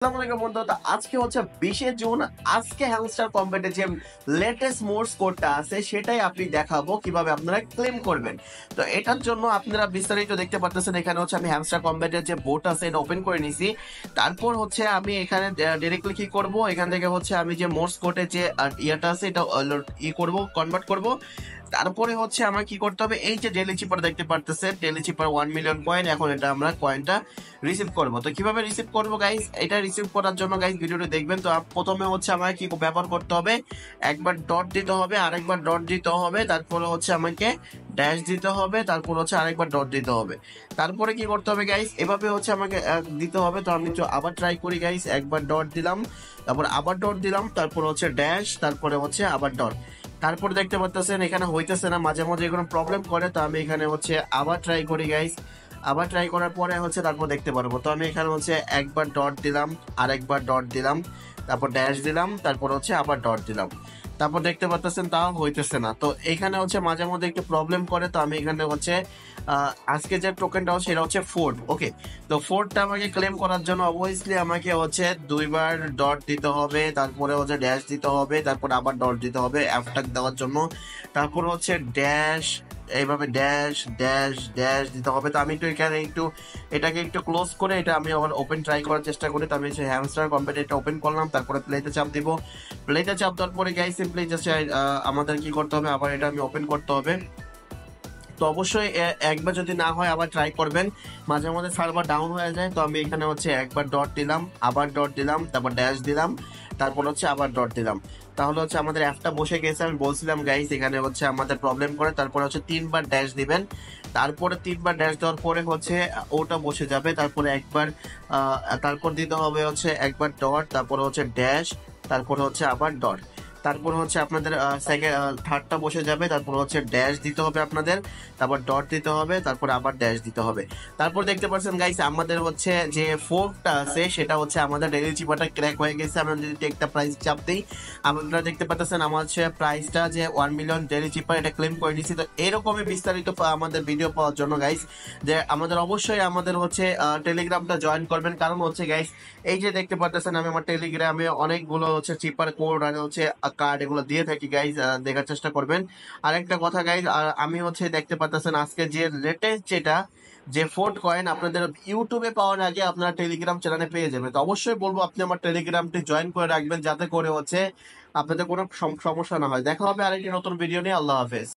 আসসালামু আলাইকুম বন্ধু। তো আজকে হচ্ছে 20শে জুন। আজকে হ্যামস্টার কম্পেটের যে লেটেস্ট মোর্স কোডটা আছে সেটাই আপনি দেখাবো কিভাবে আপনারা ক্লেম করবেন। তো এটার জন্য আপনারা বিস্তারিত দেখতে পাচ্ছেন। এখানে হচ্ছে আমি হ্যামস্টার কম্পেটের যে বোট আছে এটা ওপেন করে নিছি। তারপর হচ্ছে আমি এখানে ডিরেক্টলি কি করব, এখান থেকে হচ্ছে আমি যে মোর্স কোডের যে ইয়াটা আছে এটা করব, কনভার্ট করব। তারপরে হচ্ছে আমার কি করতে হবে, এই যে ডেলি চিপার দেখতে পারতেছেন, ডেলি চিপার 1 মিলিয়ন কয়েন। এখন এটা আমরা কয়েনটা রিসিভ করব। তো কিভাবে রিসিভ করব গাইস, এটা রিসিভ করার জন্য গাইস ভিডিওটি দেখবেন। তো প্রথমে হচ্ছে আমাকে কি ব্যবহার করতে হবে, একবার ডট দিতে হবে, আরেকবার ডট দিতে হবে, তারপরে হচ্ছে আমাকে ড্যাশ দিতে হবে, তারপর হচ্ছে আরেকবার ডট দিতে হবে। তারপরে কি করতে হবে গাইস, এভাবে হচ্ছে আমাকে দিতে হবে। তো আমি আবার ট্রাই করি গাইস, একবার ডট দিলাম, তারপর আবার ডট দিলাম, তারপর হচ্ছে ড্যাশ, তারপরে হচ্ছে আবার ডট। তারপর দেখতে পাচ্ছেন এখানে হইতেছে না, মাঝে মাঝে কোনো প্রবলেম করে। তো আমি এখানে হচ্ছে আবার ট্রাই করি গাইস, আবার ট্রাই করার পরে হচ্ছে তারপর দেখতে পারবো। তো আমি এখানে হচ্ছে একবার ডট দিলাম, আরেকবার ডট দিলাম, তারপর ড্যাশ দিলাম, তারপর হচ্ছে আবার ডট দিলাম, তারপর দেখতে পাচ্ছেন তাও হইতেছে না। তো এখানে হচ্ছে মাঝে মধ্যে একটু প্রবলেম করে। তো আমি এখানে হচ্ছে আজকে যে টোকেনটা হচ্ছে সেটা হচ্ছে ফোর্ড। ওকে, তো ফোর্ডটা আমাকে ক্লেম করার জন্য অবভিয়াসলি আমাকে হচ্ছে দুইবার ডট দিতে হবে, তারপরে হচ্ছে ড্যাশ দিতে হবে, তারপর আবার ডট দিতে হবে অ্যাপটাক দেওয়ার জন্য, তারপর হচ্ছে ড্যাশ, এইভাবে ড্যাশ ড্যাশ ড্যাশ দিতে হবে। তো আমি একটু এখানে একটু এটাকে একটু ক্লোজ করে এটা আমি আবার ওপেন ট্রাই করার চেষ্টা করি। তো আমি হ্যামস্টার কম্পিউটার এটা ওপেন করলাম, তারপরে প্লেতে চাপ দিব। প্লেতে চাপ দেওয়ার পরে গাইস সিম্পলি জাস্ট আমাদের কি করতে হবে, আবার এটা আমি ওপেন করতে হবে। তো অবশ্যই একবার যদি না হয় আবার ট্রাই করবেন, মাঝে মাঝে সার্ভার ডাউন হয়ে যায়। তো আমি এখানে হচ্ছে একবার ডট দিলাম, আবার ডট দিলাম, তারপর ড্যাশ দিলাম, তারপর হচ্ছে আবার ডট দিলাম। তাহলে হচ্ছে আমাদের অ্যাপটা বসে গেছে। আমি বলছিলাম গাইস এখানে হচ্ছে আমাদের প্রবলেম করে। তারপরে হচ্ছে 3বার ড্যাশ দিবেন, তারপরে 3বার ড্যাশ দেওয়ার পরে হচ্ছে ওটা বসে যাবে। তারপরে একবার তারপর দিতে হবে হচ্ছে একবার ডট, তারপর হচ্ছে ড্যাশ, তারপর হচ্ছে আবার ডট, তারপর হচ্ছে আপনাদের থার্ডটা বসে যাবে। তারপর হচ্ছে ড্যাশ দিতে হবে আপনাদের, তারপর ডট দিতে হবে, তারপর আবার ড্যাশ দিতে হবে। তারপর দেখতে পাচ্ছেন গাইস আমাদের হচ্ছে যে ফোর্কটা আছে সেটা হচ্ছে আমাদের ডেইলি চিপারটা ক্র্যাক হয়ে গেছে। আমরা যদি একটা প্রাইস চাপ দিই, আপনারা দেখতে পাচ্ছেন আমার হচ্ছে প্রাইসটা যে 1 মিলিয়ন ডেইলি চিপার এটা ক্লেম করে নিয়েছি। তো এরকমই বিস্তারিত আমাদের ভিডিও পাওয়ার জন্য গাইস যে আমাদের অবশ্যই আমাদের হচ্ছে টেলিগ্রামটা জয়েন করবেন। কারণ হচ্ছে গাইস এই যে দেখতে পাচ্ছেন আমি আমার টেলিগ্রামে অনেকগুলো হচ্ছে চিপার কোড আর হচ্ছে কার্ড এগুলো দিয়ে থাকি গাইজ, দেখার চেষ্টা করবেন। আরেকটা কথা গাইজ, আমি হচ্ছে দেখতে পাচ্ছেন আজকে যে লেটেস্ট যেটা যে ফোর্ড কয়েন আপনাদের ইউটিউবে পাওয়ার আগে আপনারা টেলিগ্রাম চ্যানেলে পেয়ে যাবেন। তো অবশ্যই বলবো আপনি আমার টেলিগ্রামটি জয়েন করে রাখবেন যাতে করে হচ্ছে আপনাদের কোনো সমস্যা না হয়। দেখা হবে আরেকটি নতুন ভিডিও নিয়ে। আল্লাহ হাফেজ।